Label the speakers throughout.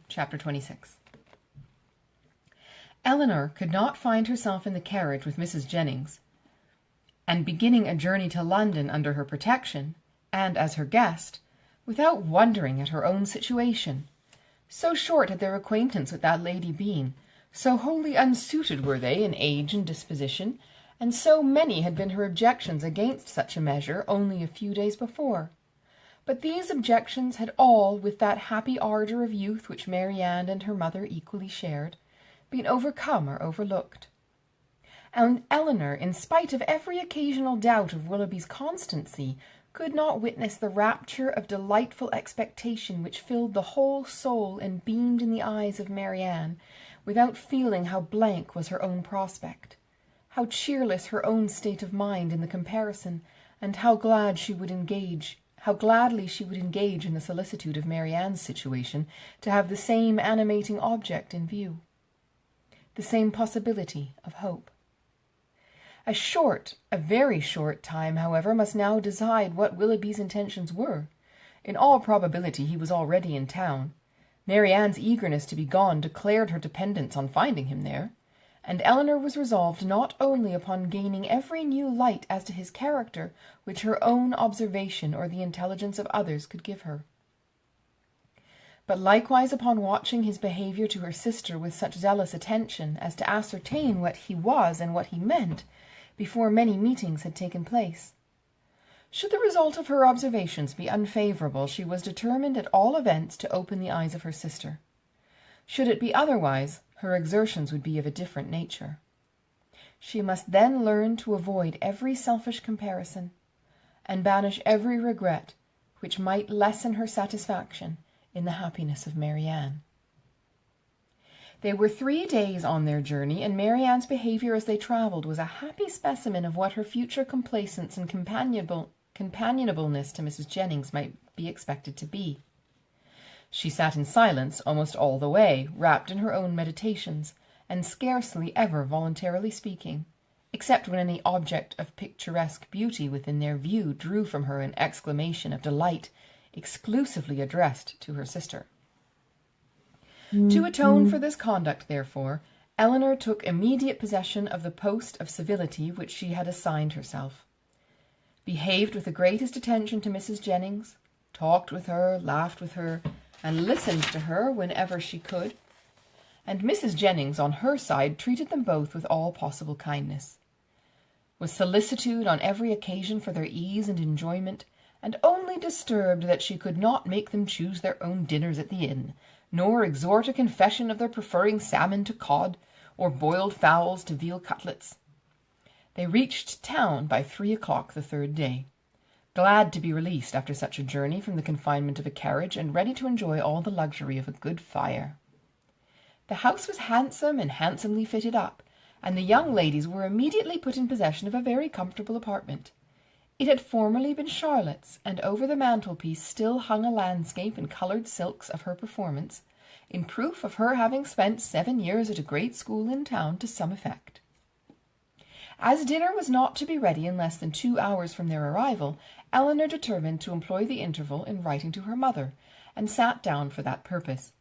Speaker 1: Chapter 26. Elinor could not find herself in the carriage with Mrs. Jennings, and beginning a journey to London under her protection, and as her guest, without wondering at her own situation. So short had their acquaintance with that lady been, so wholly unsuited were they in age and disposition, and so many had been her objections against such a measure only a few days before. But these objections had all, with that happy ardour of youth which Marianne and her mother equally shared, been overcome or overlooked. And Elinor, in spite of every occasional doubt of Willoughby's constancy, could not witness the rapture of delightful expectation which filled the whole soul and beamed in the eyes of Marianne, without feeling how blank was her own prospect, how cheerless her own state of mind in the comparison, and how gladly she would engage in the solicitude of Marianne's situation to have the same animating object in view, the same possibility of hope. A very short time, however, must now decide what Willoughby's intentions were. In all probability he was already in town. Marianne's eagerness to be gone declared her dependence on finding him there, and Elinor was resolved not only upon gaining every new light as to his character which her own observation or the intelligence of others could give her, but likewise upon watching his behaviour to her sister with such zealous attention as to ascertain what he was and what he meant before many meetings had taken place. Should the result of her observations be unfavourable, she was determined at all events to open the eyes of her sister. Should it be otherwise, her exertions would be of a different nature. She must then learn to avoid every selfish comparison, and banish every regret which might lessen her satisfaction in the happiness of Marianne. They were 3 days on their journey, and Marianne's behaviour as they travelled was a happy specimen of what her future complaisance and companionableness to Mrs. Jennings might be expected to be. She sat in silence almost all the way, wrapped in her own meditations, and scarcely ever voluntarily speaking, except when any object of picturesque beauty within their view drew from her an exclamation of delight exclusively addressed to her sister. To atone for this conduct, therefore, Elinor took immediate possession of the post of civility which she had assigned herself, behaved with the greatest attention to Mrs. Jennings, talked with her, laughed with her, and listened to her whenever she could, and Mrs. Jennings on her side treated them both with all possible kindness, with solicitude on every occasion for their ease and enjoyment, and only disturbed that she could not make them choose their own dinners at the inn, nor extort a confession of their preferring salmon to cod, or boiled fowls to veal cutlets. They reached town by 3 o'clock the 3rd day, glad to be released after such a journey from the confinement of a carriage, and ready to enjoy all the luxury of a good fire. The house was handsome and handsomely fitted up, and the young ladies were immediately put in possession of a very comfortable apartment. It had formerly been Charlotte's, and over the mantelpiece still hung a landscape in coloured silks of her performance, in proof of her having spent 7 years at a great school in town to some effect. As dinner was not to be ready in less than 2 hours from their arrival, Elinor determined to employ the interval in writing to her mother, and sat down for that purpose.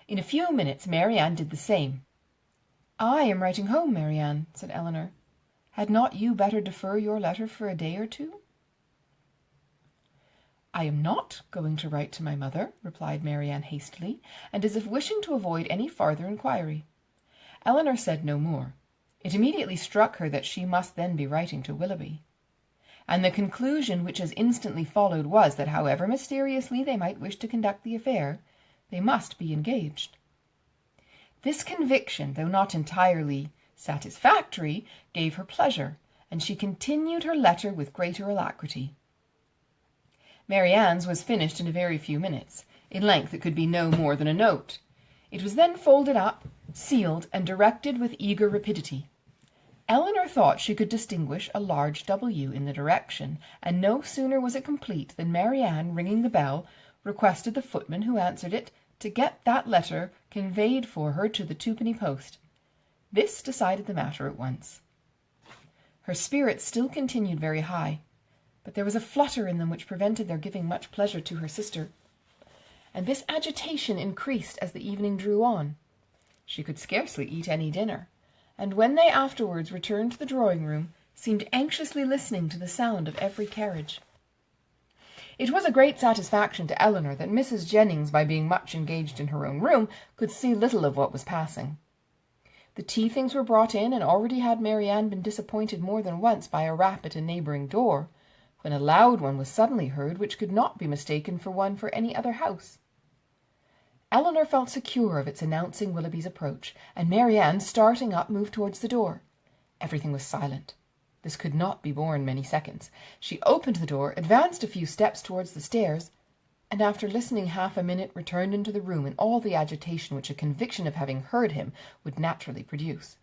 Speaker 1: In a few minutes Marianne did the same. "I am writing home, Marianne," said Elinor. "Had not you better defer your letter for a day or two?" "I am not going to write to my mother," replied Marianne hastily, and as if wishing to avoid any farther inquiry. Elinor said no more. It immediately struck her that she must then be writing to Willoughby, and the conclusion which as instantly followed was that however mysteriously they might wish to conduct the affair, they must be engaged. This conviction, though not entirely satisfactory, gave her pleasure, and she continued her letter with greater alacrity. Marianne's was finished in a very few minutes. In length it could be no more than a note. It was then folded up, sealed, and directed with eager rapidity. Elinor thought she could distinguish a large W in the direction, and no sooner was it complete than Marianne, ringing the bell, requested the footman who answered it to get that letter conveyed for her to the twopenny post. This decided the matter at once. Her spirits still continued very high, but there was a flutter in them which prevented their giving much pleasure to her sister, and this agitation increased as the evening drew on. She could scarcely eat any dinner, and when they afterwards returned to the drawing-room, seemed anxiously listening to the sound of every carriage. It was a great satisfaction to Elinor that Mrs. Jennings, by being much engaged in her own room, could see little of what was passing. The tea-things were brought in, and already had Marianne been disappointed more than once by a rap at a neighbouring door, when a loud one was suddenly heard which could not be mistaken for one for any other house. Elinor felt secure of its announcing Willoughby's approach, and Marianne, starting up, moved towards the door. Everything was silent. This could not be borne many seconds. She opened the door, advanced a few steps towards the stairs, and after listening half a minute, returned into the room in all the agitation which a conviction of having heard him would naturally produce.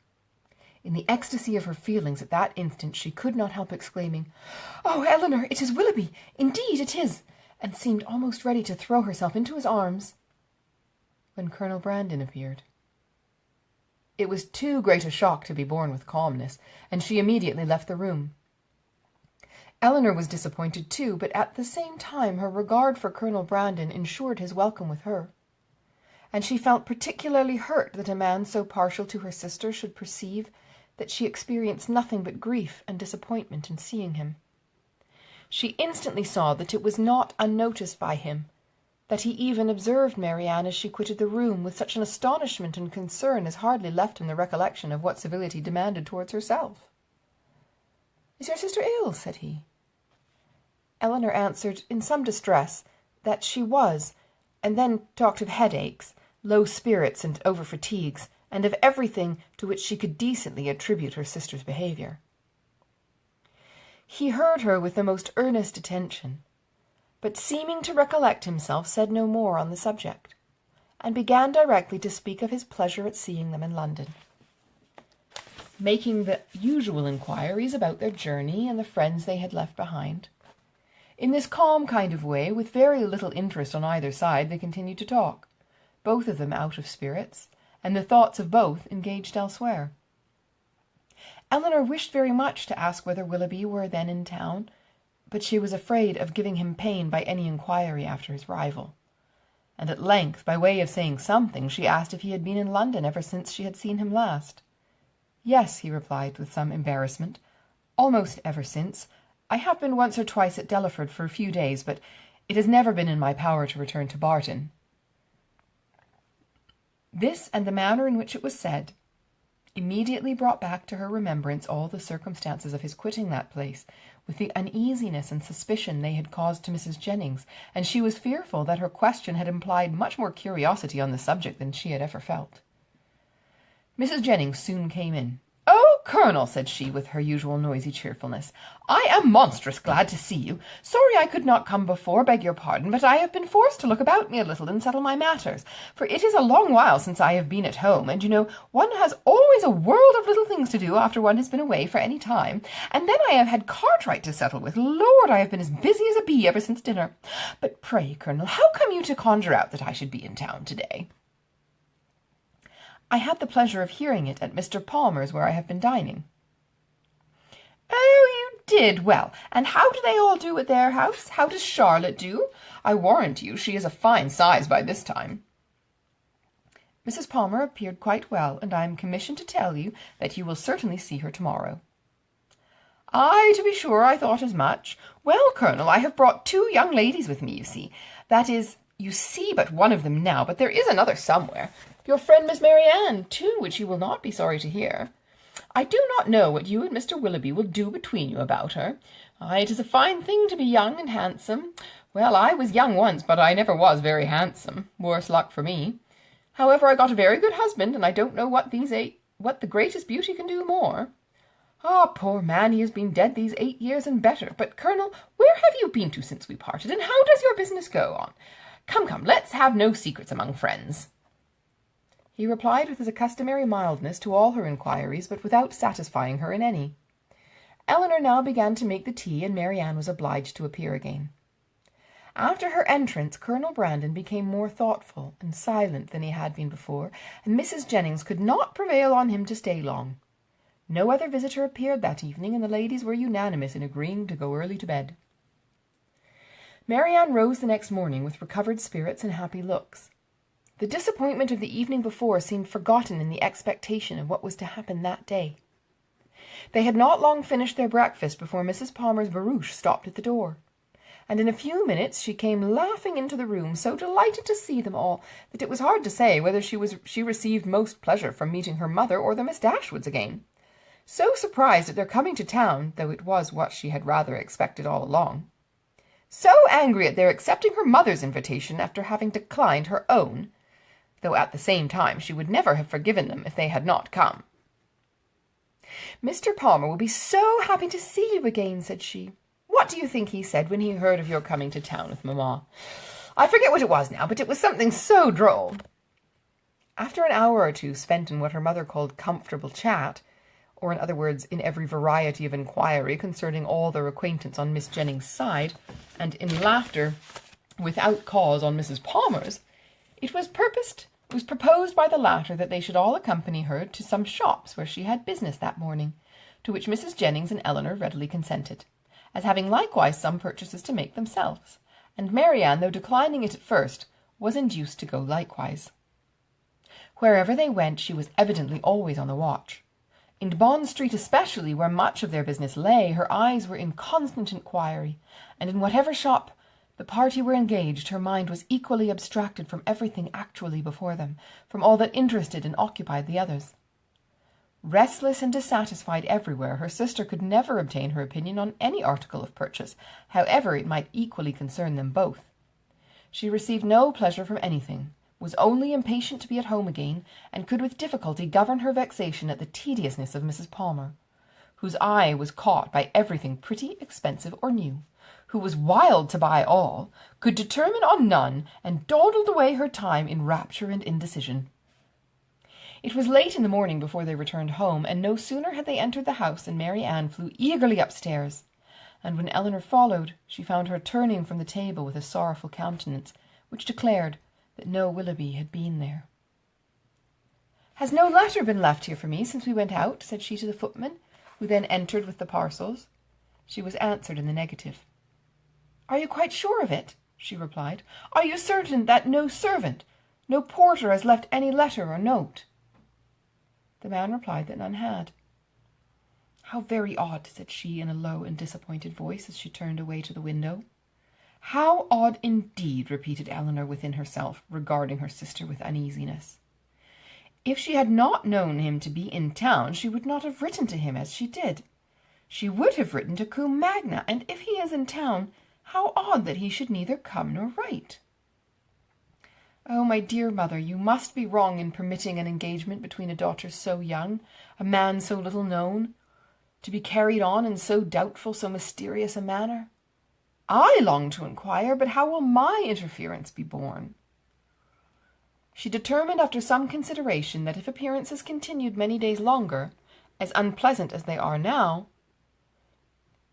Speaker 1: In the ecstasy of her feelings at that instant, she could not help exclaiming, "Oh, Elinor, it is Willoughby! Indeed it is!" and seemed almost ready to throw herself into his arms, when Colonel Brandon appeared. It was too great a shock to be borne with calmness, and she immediately left the room. Elinor was disappointed too, but at the same time her regard for Colonel Brandon ensured his welcome with her, and she felt particularly hurt that a man so partial to her sister should perceive that she experienced nothing but grief and disappointment in seeing him. She instantly saw that it was not unnoticed by him, that he even observed Marianne as she quitted the room with such an astonishment and concern as hardly left him the recollection of what civility demanded towards herself. "Is your sister ill?" said he. Elinor answered, in some distress, that she was, and then talked of headaches, low spirits, and over-fatigues, and of everything to which she could decently attribute her sister's behaviour. He heard her with the most earnest attention, but seeming to recollect himself, said no more on the subject, and began directly to speak of his pleasure at seeing them in London, making the usual inquiries about their journey and the friends they had left behind. In this calm kind of way, with very little interest on either side, they continued to talk, both of them out of spirits, and the thoughts of both engaged elsewhere. Elinor wished very much to ask whether Willoughby were then in town, but she was afraid of giving him pain by any inquiry after his rival, and at length, by way of saying something, she asked if he had been in London ever since she had seen him last. "Yes," he replied with some embarrassment, "almost ever since. I have been once or twice at Delaford for a few days, but it has never been in my power to return to Barton." This, and the manner in which it was said, immediately brought back to her remembrance all the circumstances of his quitting that place, with the uneasiness and suspicion they had caused to Mrs. Jennings, and she was fearful that her question had implied much more curiosity on the subject than she had ever felt. Mrs. Jennings soon came in. "Oh, Colonel," said she, with her usual noisy cheerfulness, "I am monstrous glad to see you. Sorry I could not come before, beg your pardon, but I have been forced to look about me a little and settle my matters, for it is a long while since I have been at home, and you know one has always a world of little things to do after one has been away for any time, and then I have had Cartwright to settle with. Lord, I have been as busy as a bee ever since dinner. But pray, Colonel, how come you to conjure out that I should be in town to-day?" "I had the pleasure of hearing it at Mr. Palmer's, where I have been dining." "Oh, you did? Well, and how do they all do at their house? How does Charlotte do? I warrant you she is a fine size by this time." "Mrs. Palmer appeared quite well, and I am commissioned to tell you that you will certainly see her to-morrow." "Ay, to be sure, I thought as much. Well, Colonel, I have brought 2 young ladies with me, you see. That is, you see but one of them now, but there is another somewhere. Your friend Miss Marianne, too, which you will not be sorry to hear. I do not know what you and Mr. Willoughby will do between you about her. Ay, it is a fine thing to be young and handsome. Well, I was young once, but I never was very handsome. Worse luck for me. However, I got a very good husband, and I don't know what the greatest beauty can do more. Ah, poor man, he has been dead these 8 years and better. But, Colonel, where have you been to since we parted, and how does your business go on? Come, let's have no secrets among friends." He replied with his customary mildness to all her inquiries, but without satisfying her in any. Elinor now began to make the tea, and Marianne was obliged to appear again. After her entrance, Colonel Brandon became more thoughtful and silent than he had been before, and Mrs. Jennings could not prevail on him to stay long. No other visitor appeared that evening, and the ladies were unanimous in agreeing to go early to bed. Marianne rose the next morning with recovered spirits and happy looks. The disappointment of the evening before seemed forgotten in the expectation of what was to happen that day. They had not long finished their breakfast before Mrs. Palmer's barouche stopped at the door, and in a few minutes she came laughing into the room, so delighted to see them all that it was hard to say whether she received most pleasure from meeting her mother or the Miss Dashwoods again. So surprised at their coming to town, though it was what she had rather expected all along. So angry at their accepting her mother's invitation after having declined her own, though at the same time she would never have forgiven them if they had not come. "Mr. Palmer will be so happy to see you again," said she. "What do you think he said when he heard of your coming to town with mamma? I forget what it was now, but it was something so droll." After an hour or two spent in what her mother called comfortable chat, or in other words, in every variety of inquiry concerning all their acquaintance on Miss Jennings' side, and in laughter without cause on Mrs. Palmer's, it was proposed by the latter that they should all accompany her to some shops where she had business that morning, to which Mrs. Jennings and Eleanor readily consented, as having likewise some purchases to make themselves, and Marianne, though declining it at first, was induced to go likewise. Wherever they went, she was evidently always on the watch. In Bond Street especially, where much of their business lay, her eyes were in constant inquiry, and in whatever shop the party were engaged, her mind was equally abstracted from everything actually before them, from all that interested and occupied the others. Restless and dissatisfied everywhere, her sister could never obtain her opinion on any article of purchase, however it might equally concern them both. She received no pleasure from anything, was only impatient to be at home again, and could with difficulty govern her vexation at the tediousness of Mrs. Palmer, whose eye was caught by everything pretty, expensive, or new, who was wild to buy all, could determine on none, and dawdled away her time in rapture and indecision. It was late in the morning before they returned home, and no sooner had they entered the house than Marianne flew eagerly upstairs, and when Eleanor followed, she found her turning from the table with a sorrowful countenance, which declared that no Willoughby had been there. "Has no letter been left here for me since we went out?" said she to the footman, who then entered with the parcels. She was answered in the negative. "Are you quite sure of it?" she replied. "Are you certain that no servant, no porter has left any letter or note?" The man replied that none had. "How very odd," said she in a low and disappointed voice as she turned away to the window. "How odd indeed," repeated Eleanor within herself, regarding her sister with uneasiness. If she had not known him to be in town, she would not have written to him as she did. She would have written to Combe Magna, and if he is in town, how odd that he should neither come nor write. "Oh, my dear mother, you must be wrong in permitting an engagement between a daughter so young, a man so little known, to be carried on in so doubtful, so mysterious a manner. I long to inquire, but how will my interference be borne?" She determined after some consideration that if appearances continued many days longer, as unpleasant as they are now,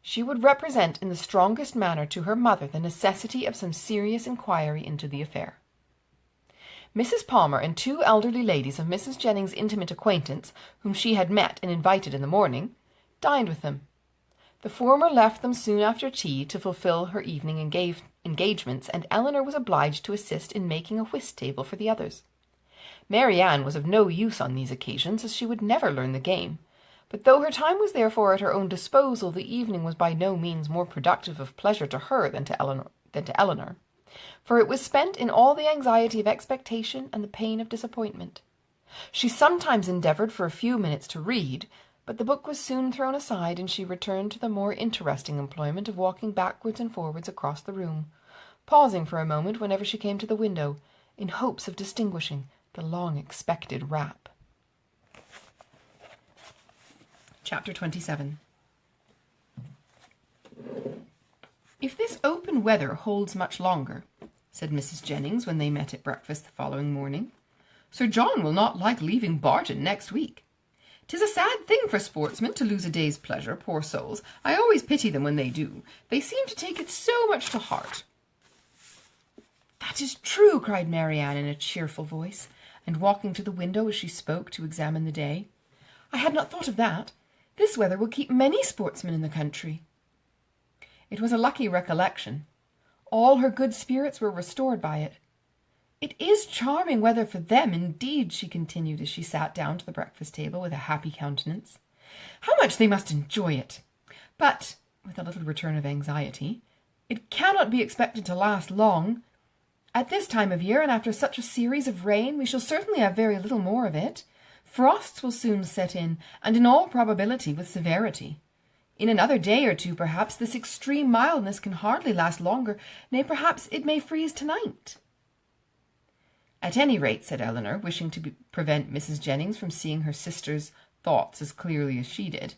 Speaker 1: she would represent in the strongest manner to her mother the necessity of some serious inquiry into the affair. Mrs. Palmer and two elderly ladies of Mrs. Jennings' intimate acquaintance, whom she had met and invited in the morning, dined with them. The former left them soon after tea to fulfil her evening engagements, and Eleanor was obliged to assist in making a whist table for the others. Marianne was of no use on these occasions, as she would never learn the game, but though her time was therefore at her own disposal, the evening was by no means more productive of pleasure to her than to Eleanor, for it was spent in all the anxiety of expectation and the pain of disappointment. She sometimes endeavoured for a few minutes to read, but the book was soon thrown aside, and she returned to the more interesting employment of walking backwards and forwards across the room, pausing for a moment whenever she came to the window, in hopes of distinguishing the long-expected rap. Chapter 27. "If this open weather holds much longer," said Mrs. Jennings when they met at breakfast the following morning, "Sir John will not like leaving Barton next week. 'Tis a sad thing for sportsmen to lose a day's pleasure, poor souls. I always pity them when they do. They seem to take it so much to heart." "That is true," cried Marianne in a cheerful voice, and walking to the window as she spoke to examine the day. "I had not thought of that. This weather will keep many sportsmen in the country." It was a lucky recollection. All her good spirits were restored by it. "It is charming weather for them, indeed," she continued as she sat down to the breakfast table with a happy countenance. "How much they must enjoy it! But," with a little return of anxiety, "it cannot be expected to last long. At this time of year, and after such a series of rain, we shall certainly have very little more of it. Frosts will soon set in, and in all probability with severity. In another day or two, perhaps, this extreme mildness can hardly last longer, nay, perhaps it may freeze tonight." "At any rate," said Elinor, wishing to prevent Mrs. Jennings from seeing her sister's thoughts as clearly as she did,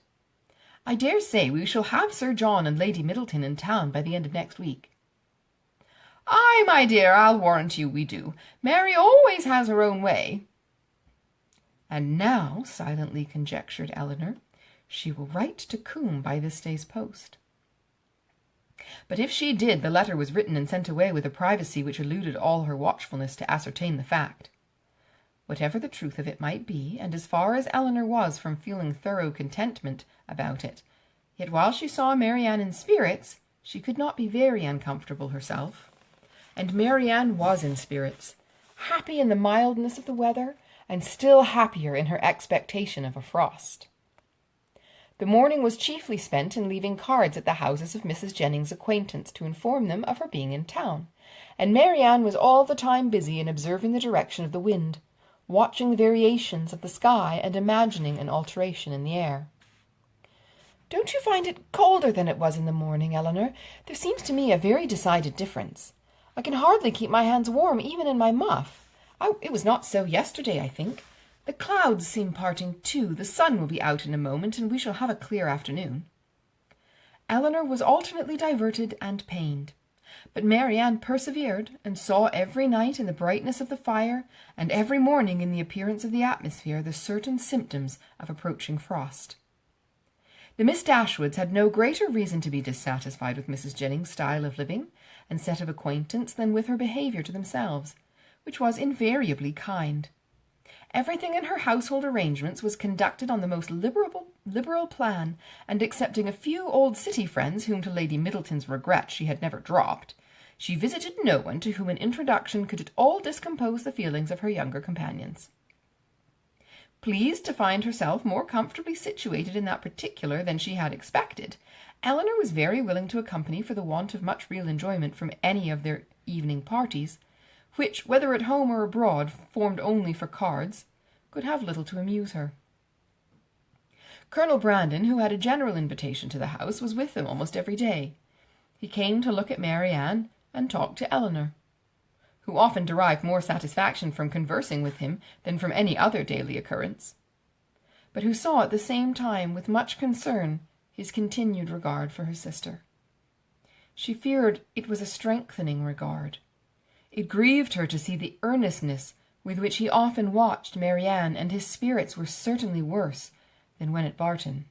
Speaker 1: "I dare say we shall have Sir John and Lady Middleton in town by the end of next week." "Ay, my dear, I'll warrant you we do. Mary always has her own way." "And now," silently conjectured Elinor, "she will write to Combe by this day's post." But if she did, the letter was written and sent away with a privacy which eluded all her watchfulness to ascertain the fact. Whatever the truth of it might be, and as far as Elinor was from feeling thorough contentment about it, yet while she saw Marianne in spirits, she could not be very uncomfortable herself. And Marianne was in spirits, happy in the mildness of the weather, and still happier in her expectation of a frost. The morning was chiefly spent in leaving cards at the houses of Mrs. Jennings' acquaintance to inform them of her being in town, and Marianne was all the time busy in observing the direction of the wind, watching the variations of the sky, and imagining an alteration in the air. "Don't you find it colder than it was in the morning, Elinor? There seems to me a very decided difference. I can hardly keep my hands warm even in my muff. It was not so yesterday, I think. The clouds seem parting too. The sun will be out in a moment, and we shall have a clear afternoon." Elinor was alternately diverted and pained, but Marianne persevered, and saw every night in the brightness of the fire, and every morning in the appearance of the atmosphere, the certain symptoms of approaching frost. The Miss Dashwoods had no greater reason to be dissatisfied with Mrs. Jennings' style of living and set of acquaintance than with her behaviour to themselves, which was invariably kind. Everything in her household arrangements was conducted on the most liberal plan, and excepting a few old city friends whom to Lady Middleton's regret she had never dropped, she visited no one to whom an introduction could at all discompose the feelings of her younger companions. Pleased to find herself more comfortably situated in that particular than she had expected, Elinor was very willing to accompany for the want of much real enjoyment from any of their evening parties, which, whether at home or abroad, formed only for cards, could have little to amuse her. Colonel Brandon, who had a general invitation to the house, was with them almost every day. He came to look at Marianne and talk to Elinor, who often derived more satisfaction from conversing with him than from any other daily occurrence, but who saw at the same time with much concern his continued regard for her sister. She feared it was a strengthening regard. It grieved her to see the earnestness with which he often watched Marianne, and his spirits were certainly worse than when at Barton.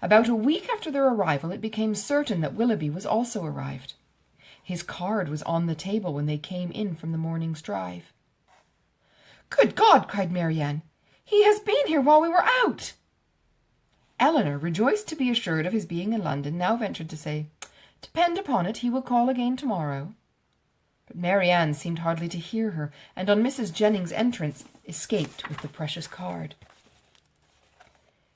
Speaker 1: About a week after their arrival, it became certain that Willoughby was also arrived. His card was on the table when they came in from the morning's drive. "Good God!" cried Marianne. "He has been here while we were out!" Elinor, rejoiced to be assured of his being in London, now ventured to say, "Depend upon it, he will call again tomorrow." But Marianne seemed hardly to hear her, and on Mrs. Jennings' entrance, escaped with the precious card.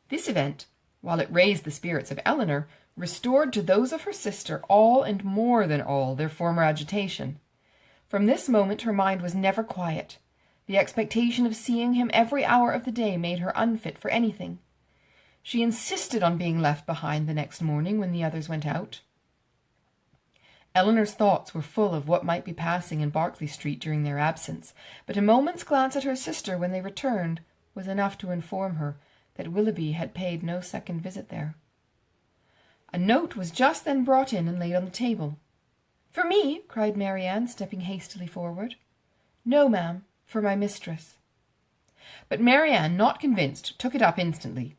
Speaker 1: This event, while it raised the spirits of Elinor, restored to those of her sister all and more than all their former agitation. From this moment her mind was never quiet. The expectation of seeing him every hour of the day made her unfit for anything. She insisted on being left behind the next morning when the others went out. Elinor's thoughts were full of what might be passing in Berkeley Street during their absence, but a moment's glance at her sister when they returned was enough to inform her that Willoughby had paid no second visit there. A note was just then brought in and laid on the table. "For me?" cried Marianne, stepping hastily forward. "No, ma'am, for my mistress." But Marianne, not convinced, took it up instantly.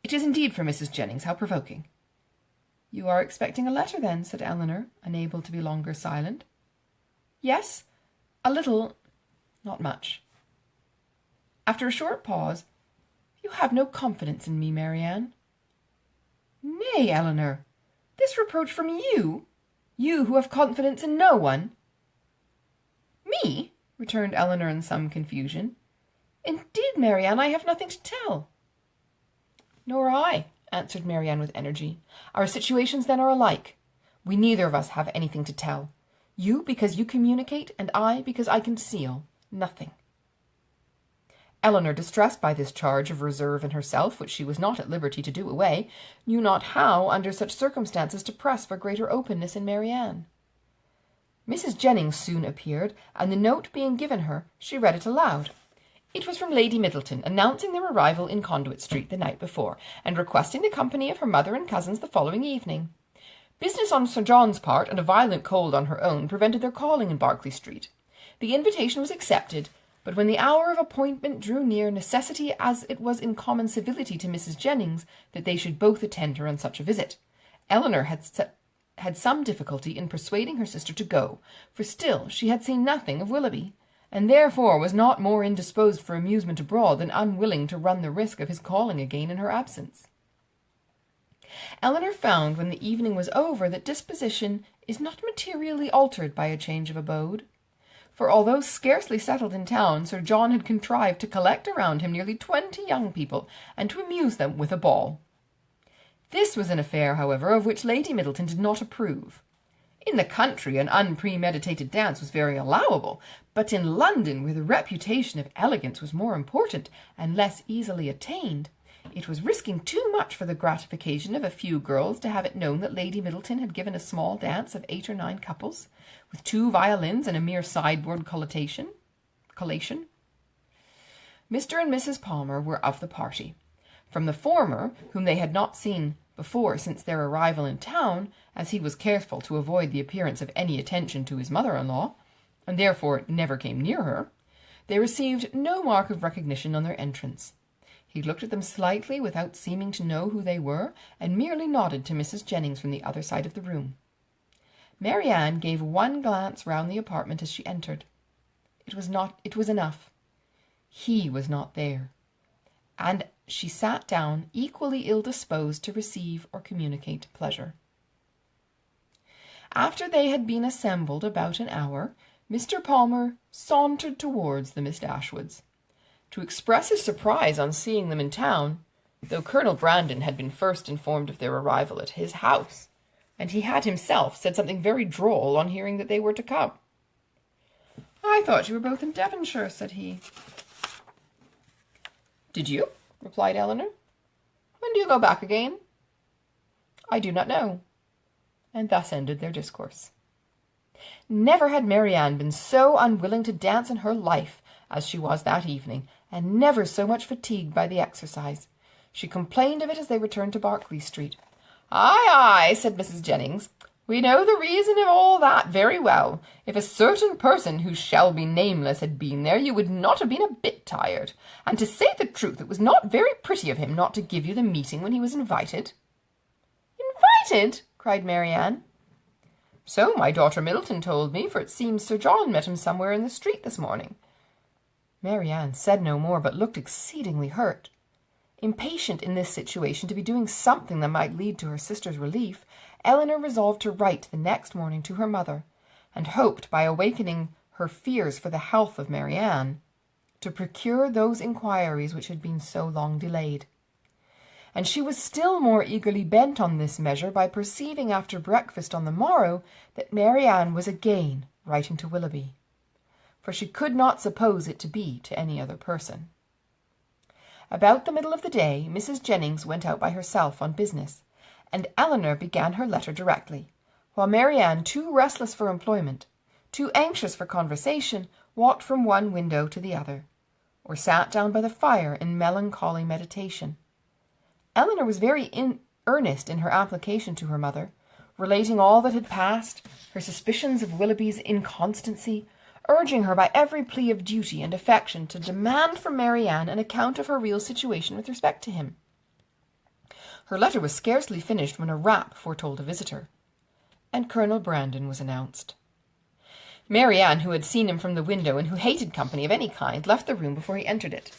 Speaker 1: "It is indeed for Mrs. Jennings. How provoking!" "You are expecting a letter, then?" said Elinor, unable to be longer silent. "Yes, a little, not much." After a short pause, "You have no confidence in me, Marianne?" "Nay, Elinor, this reproach from you? You who have confidence in no one?" "Me?" returned Elinor in some confusion. "Indeed, Marianne, I have nothing to tell." "Nor I," answered Marianne with energy. "Our situations then are alike. We neither of us have anything to tell. You because you communicate, and I because I conceal nothing." Elinor, distressed by this charge of reserve in herself, which she was not at liberty to do away, knew not how, under such circumstances, to press for greater openness in Marianne. Mrs. Jennings soon appeared, and the note being given her, she read it aloud. It was from Lady Middleton, announcing their arrival in Conduit Street the night before, and requesting the company of her mother and cousins the following evening. Business on Sir John's part, and a violent cold on her own, prevented their calling in Berkeley Street. The invitation was accepted, but when the hour of appointment drew near, necessity, as it was in common civility to Mrs. Jennings, that they should both attend her on such a visit, Elinor had some difficulty in persuading her sister to go, for still she had seen nothing of Willoughby, and therefore was not more indisposed for amusement abroad than unwilling to run the risk of his calling again in her absence. Elinor found, when the evening was over, that disposition is not materially altered by a change of abode. For although scarcely settled in town, Sir John had contrived to collect around him nearly 20 young people, and to amuse them with a ball. This was an affair, however, of which Lady Middleton did not approve. In the country an unpremeditated dance was very allowable, but in London, where the reputation of elegance was more important and less easily attained, it was risking too much for the gratification of a few girls to have it known that Lady Middleton had given a small dance of 8 or 9 couples, with 2 violins and a mere sideboard collation. Mr. and Mrs. Palmer were of the party. From the former, whom they had not seen before since their arrival in town, as he was careful to avoid the appearance of any attention to his mother-in-law, and therefore never came near her, they received no mark of recognition on their entrance. He looked at them slightly without seeming to know who they were, and merely nodded to Mrs. Jennings from the other side of the room. Marianne gave one glance round the apartment as she entered. It was enough. He was not there, and she sat down equally ill-disposed to receive or communicate pleasure. After they had been assembled about an hour, Mr. Palmer sauntered towards the Miss Dashwoods, to express his surprise on seeing them in town, though Colonel Brandon had been first informed of their arrival at his house, and he had himself said something very droll on hearing that they were to come. "I thought you were both in Devonshire," said he. "Did you?" replied Elinor. "When do you go back again?" "I do not know." And thus ended their discourse. Never had Marianne been so unwilling to dance in her life as she was that evening, and never so much fatigued by the exercise. She complained of it as they returned to Berkeley Street. "Ay, ay," said Mrs. Jennings, "we know the reason of all that very well. If a certain person who shall be nameless had been there, you would not have been a bit tired. And to say the truth, it was not very pretty of him not to give you the meeting when he was invited." "Invited?" cried Marianne. "So my daughter Middleton told me, for it seems Sir John met him somewhere in the street this morning." Marianne said no more, but looked exceedingly hurt. Impatient in this situation to be doing something that might lead to her sister's relief, Elinor resolved to write the next morning to her mother, and hoped, by awakening her fears for the health of Marianne, to procure those inquiries which had been so long delayed. And she was still more eagerly bent on this measure by perceiving after breakfast on the morrow that Marianne was again writing to Willoughby, for she could not suppose it to be to any other person. About the middle of the day, Mrs. Jennings went out by herself on business, and Elinor began her letter directly, while Marianne, too restless for employment, too anxious for conversation, walked from one window to the other, or sat down by the fire in melancholy meditation. Elinor was very earnest in her application to her mother, relating all that had passed, her suspicions of Willoughby's inconstancy, urging her by every plea of duty and affection to demand from Marianne an account of her real situation with respect to him. Her letter was scarcely finished when a rap foretold a visitor, and Colonel Brandon was announced. Marianne, who had seen him from the window and who hated company of any kind, left the room before he entered it.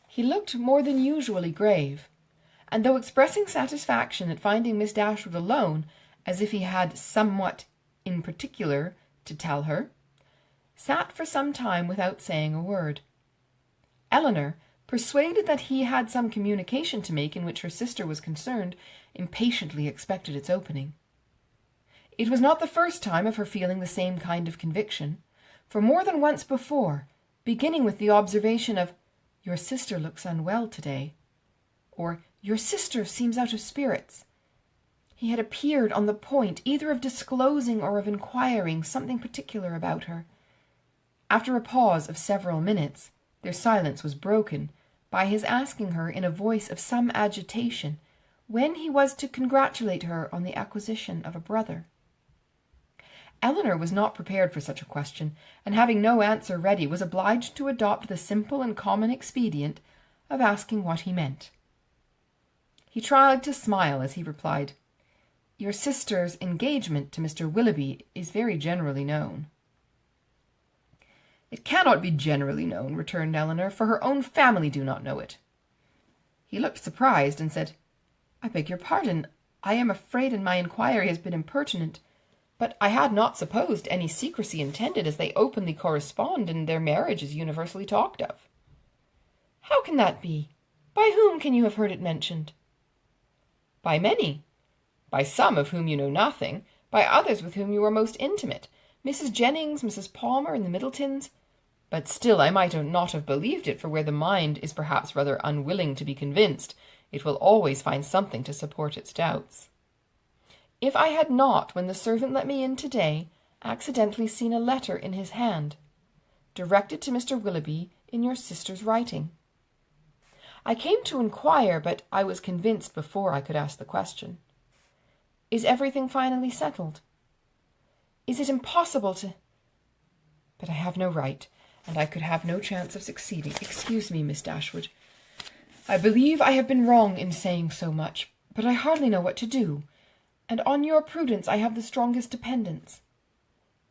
Speaker 1: He looked more than usually grave, and though expressing satisfaction at finding Miss Dashwood alone, as if he had somewhat in particular to tell her, sat for some time without saying a word. Elinor, persuaded that he had some communication to make in which her sister was concerned, impatiently expected its opening. It was not the first time of her feeling the same kind of conviction, for more than once before, beginning with the observation of "Your sister looks unwell to-day," or "Your sister seems out of spirits," he had appeared on the point either of disclosing or of inquiring something particular about her. After a pause of several minutes, their silence was broken by his asking her in a voice of some agitation when he was to congratulate her on the acquisition of a brother. Elinor was not prepared for such a question, and having no answer ready, was obliged to adopt the simple and common expedient of asking what he meant. He tried to smile as he replied, "Your sister's engagement to Mr. Willoughby is very generally known." "It cannot be generally known," returned Elinor, "for her own family do not know it." He looked surprised, and said, "I beg your pardon. I am afraid my inquiry has been impertinent, but I had not supposed any secrecy intended, as they openly correspond, and their marriage is universally talked of." "How can that be? By whom can you have heard it mentioned?" "By many. By some of whom you know nothing, by others with whom you are most intimate, Mrs. Jennings, Mrs. Palmer, and the Middletons. But still I might not have believed it, for where the mind is perhaps rather unwilling to be convinced, it will always find something to support its doubts. If I had not, when the servant let me in to-day, accidentally seen a letter in his hand, directed to Mr. Willoughby in your sister's writing. I came to inquire, but I was convinced before I could ask the question. Is everything finally settled? Is it impossible to... But I have no right, and I could have no chance of succeeding. Excuse me, Miss Dashwood. I believe I have been wrong in saying so much, but I hardly know what to do, and on your prudence I have the strongest dependence.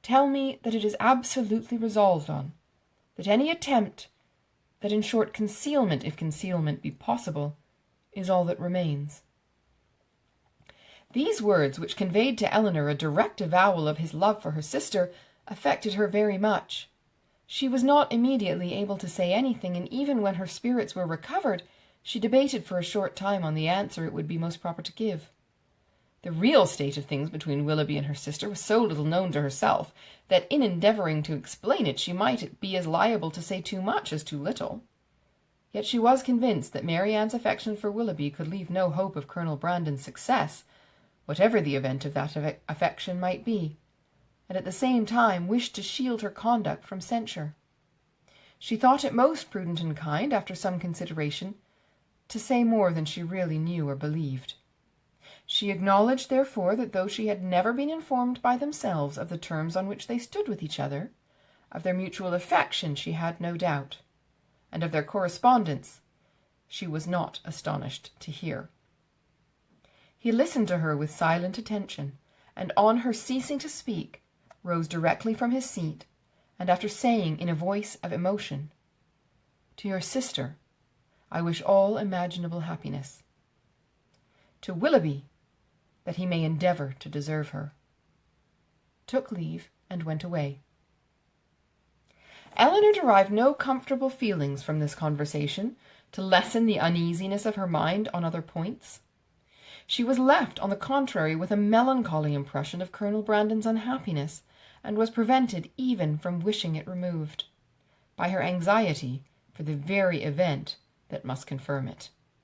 Speaker 1: Tell me that it is absolutely resolved on, that any attempt, that in short concealment, if concealment be possible, is all that remains." These words, which conveyed to Elinor a direct avowal of his love for her sister, affected her very much. She was not immediately able to say anything, and even when her spirits were recovered, she debated for a short time on the answer it would be most proper to give. The real state of things between Willoughby and her sister was so little known to herself, that in endeavouring to explain it she might be as liable to say too much as too little. Yet she was convinced that Mary Ann's affection for Willoughby could leave no hope of Colonel Brandon's success, whatever the event of that affection might be, and at the same time wished to shield her conduct from censure. She thought it most prudent and kind, after some consideration, to say more than she really knew or believed. She acknowledged, therefore, that though she had never been informed by themselves of the terms on which they stood with each other, of their mutual affection she had no doubt, and of their correspondence she was not astonished to hear. He listened to her with silent attention, and on her ceasing to speak, rose directly from his seat, and after saying in a voice of emotion, "To your sister I wish all imaginable happiness. To Willoughby, that he may endeavour to deserve her," took leave and went away. Elinor derived no comfortable feelings from this conversation to lessen the uneasiness of her mind on other points. She was left, on the contrary, with a melancholy impression of Colonel Brandon's unhappiness, and was prevented even from wishing it removed, by her anxiety for the very event that must confirm it.